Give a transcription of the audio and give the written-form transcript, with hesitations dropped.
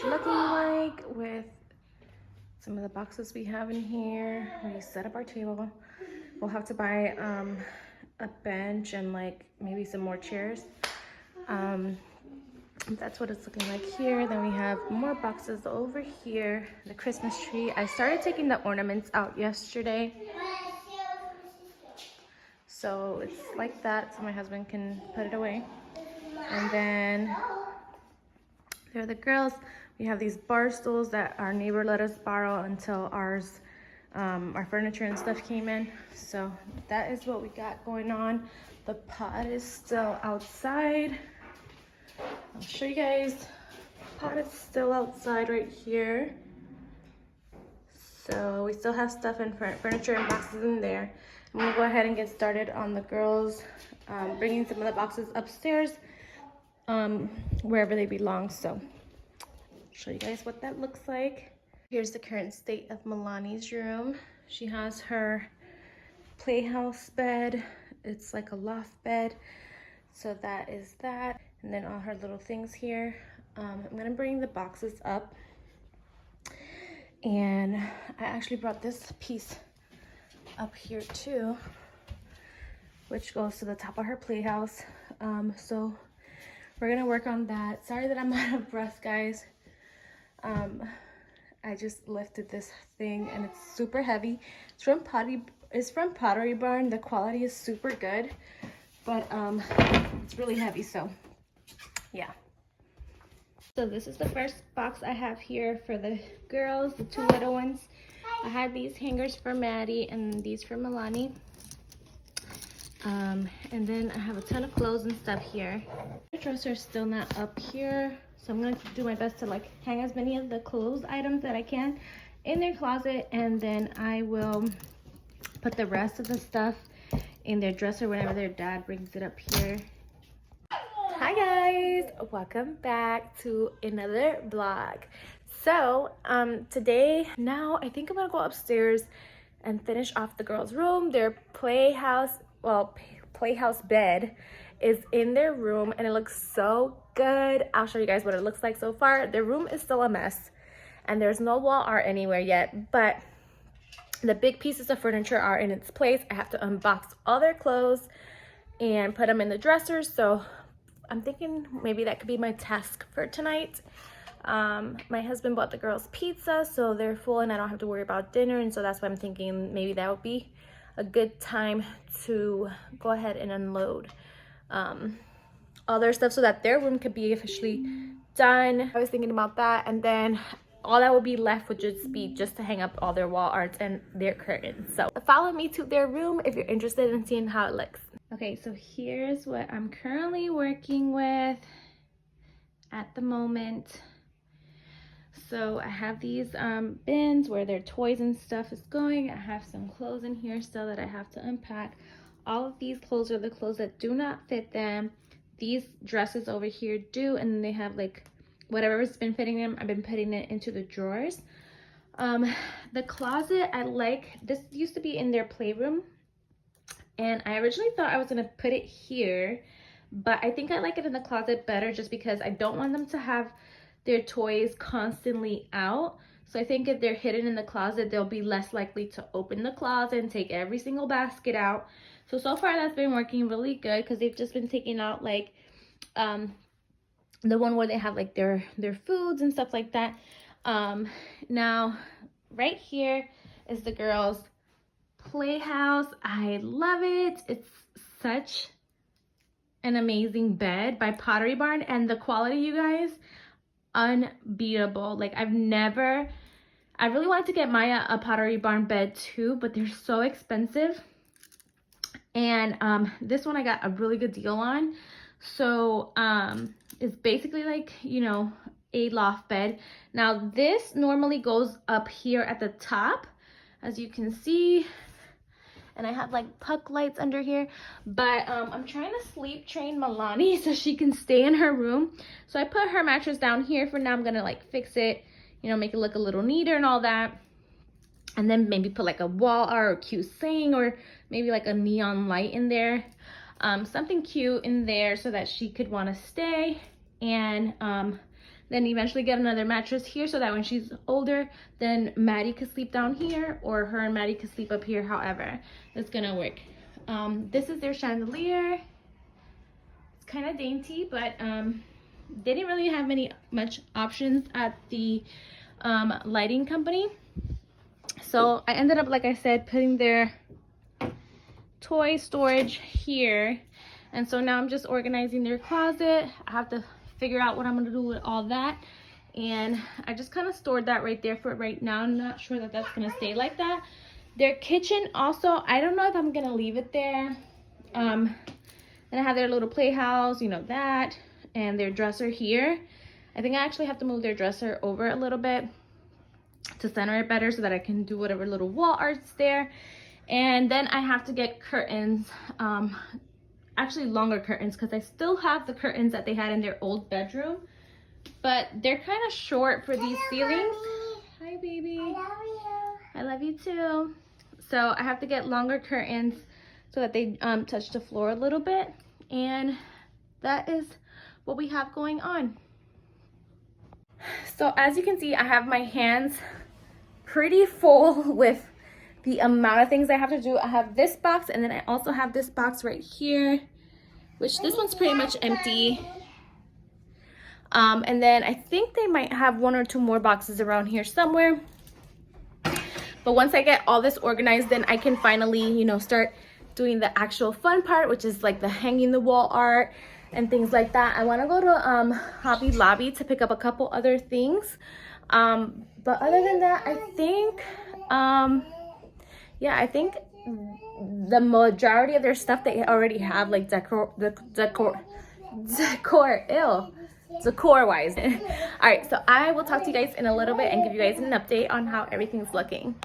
looking like with some of the boxes we have in here. We set up our table. We'll have to buy a bench and like maybe some more chairs. That's what it's looking like here. Then we have more boxes over here. The Christmas tree. I started taking the ornaments out yesterday, so it's like that, so my husband can put it away. And then there are the girls. We have these bar stools that our neighbor let us borrow until ours, our furniture and stuff came in. So that is what we got going on. The pot is still outside. I'll show you guys. Pot is still outside right here. So we still have stuff in furniture and boxes in there. I'm gonna go ahead and get started on the girls, bringing some of the boxes upstairs, wherever they belong. So I'll show you guys what that looks like. Here's the current state of Milani's room. She has her playhouse bed. It's like a loft bed. So that is that. And then all her little things here. I'm gonna bring the boxes up. And I actually brought this piece up here too, which goes to the top of her playhouse. So we're gonna work on that. Sorry that I'm out of breath, guys. I just lifted this thing and it's super heavy. It's from Pottery Barn. The quality is super good, but it's really heavy, so yeah. So this is the first box I have here for the girls, the two little ones. I had these hangers for Maddie and these for Milani. And then I have a ton of clothes and stuff here. The dresser is still not up here, so I'm going to do my best to like hang as many of the clothes items that I can in their closet, and then I will put the rest of the stuff in their dresser whenever their dad brings it up here. Hi guys, welcome back to another vlog. So today, now I think I'm gonna go upstairs and finish off the girls' room. Their playhouse bed is in their room and it looks so good. I'll show you guys what it looks like so far. Their room is still a mess and there's no wall art anywhere yet, but the big pieces of furniture are in its place. I have to unbox all their clothes and put them in the dressers. So I'm thinking maybe that could be my task for tonight. My husband bought the girls pizza, so they're full and I don't have to worry about dinner, and so that's why I'm thinking maybe that would be a good time to go ahead and unload all their stuff so that their room could be officially done. I was thinking about that, and then all that would be left would just be to hang up all their wall arts and their curtains. So follow me to their room if you're interested in seeing how it looks. Okay, so here's what I'm currently working with at the moment. So I have these bins where their toys and stuff is going. I have some clothes in here still that I have to unpack. All of these clothes are the clothes that do not fit them. These dresses over here do, and then they have like whatever's been fitting them, I've been putting it into the drawers. The closet, I like, this used to be in their playroom, and I originally thought I was gonna put it here, but I think I like it in the closet better just because I don't want them to have their toys constantly out. So I think if they're hidden in the closet, they'll be less likely to open the closet and take every single basket out. So far that's been working really good because they've just been taking out like the one where they have like their foods and stuff like that. Now right here is the girls' playhouse. I love it. It's such an amazing bed by Pottery Barn, and the quality, you guys, unbeatable. Like I really wanted to get Maya a Pottery Barn bed too, but they're so expensive, and this one I got a really good deal on. So it's basically like, you know, a loft bed. Now this normally goes up here at the top, as you can see, and I have like puck lights under here, but I'm trying to sleep train Milani so she can stay in her room. So I put her mattress down here for now. I'm gonna like fix it, you know, make it look a little neater and all that, and then maybe put like a wall art or cute saying, or maybe like a neon light in there, something cute in there so that she could want to stay. And then eventually get another mattress here so that when she's older, then Maddie could sleep down here, or her and Maddie could sleep up here. However it's gonna work. This is their chandelier. It's kind of dainty, but they didn't really have much options at the lighting company, so I ended up, like I said, putting their toy storage here. And so now I'm just organizing their closet. I have to figure out what I'm gonna do with all that, and I just kind of stored that right there for right now. I'm not sure that that's gonna stay like that. Their kitchen also, I don't know if I'm gonna leave it there. And I have their little playhouse, you know, that, and their dresser here. I think I actually have to move their dresser over a little bit to center it better so that I can do whatever little wall art's there. And then I have to get curtains, actually longer curtains, because I still have the curtains that they had in their old bedroom, but they're kind of short for these ceilings. Hi baby. I love you. I love you too. So I have to get longer curtains so that they touch the floor a little bit, and that is what we have going on. So as you can see, I have my hands pretty full with the amount of things I have to do. I have this box, and then I also have this box right here, which this one's pretty much empty. And then I think they might have 1 or 2 more boxes around here somewhere. But once I get all this organized, then I can finally, you know, start doing the actual fun part, which is like the hanging the wall art and things like that. I want to go to Hobby Lobby to pick up a couple other things. But other than that, I think yeah, I think the majority of their stuff they already have, like decor wise. All right, so I will talk to you guys in a little bit and give you guys an update on how everything's looking.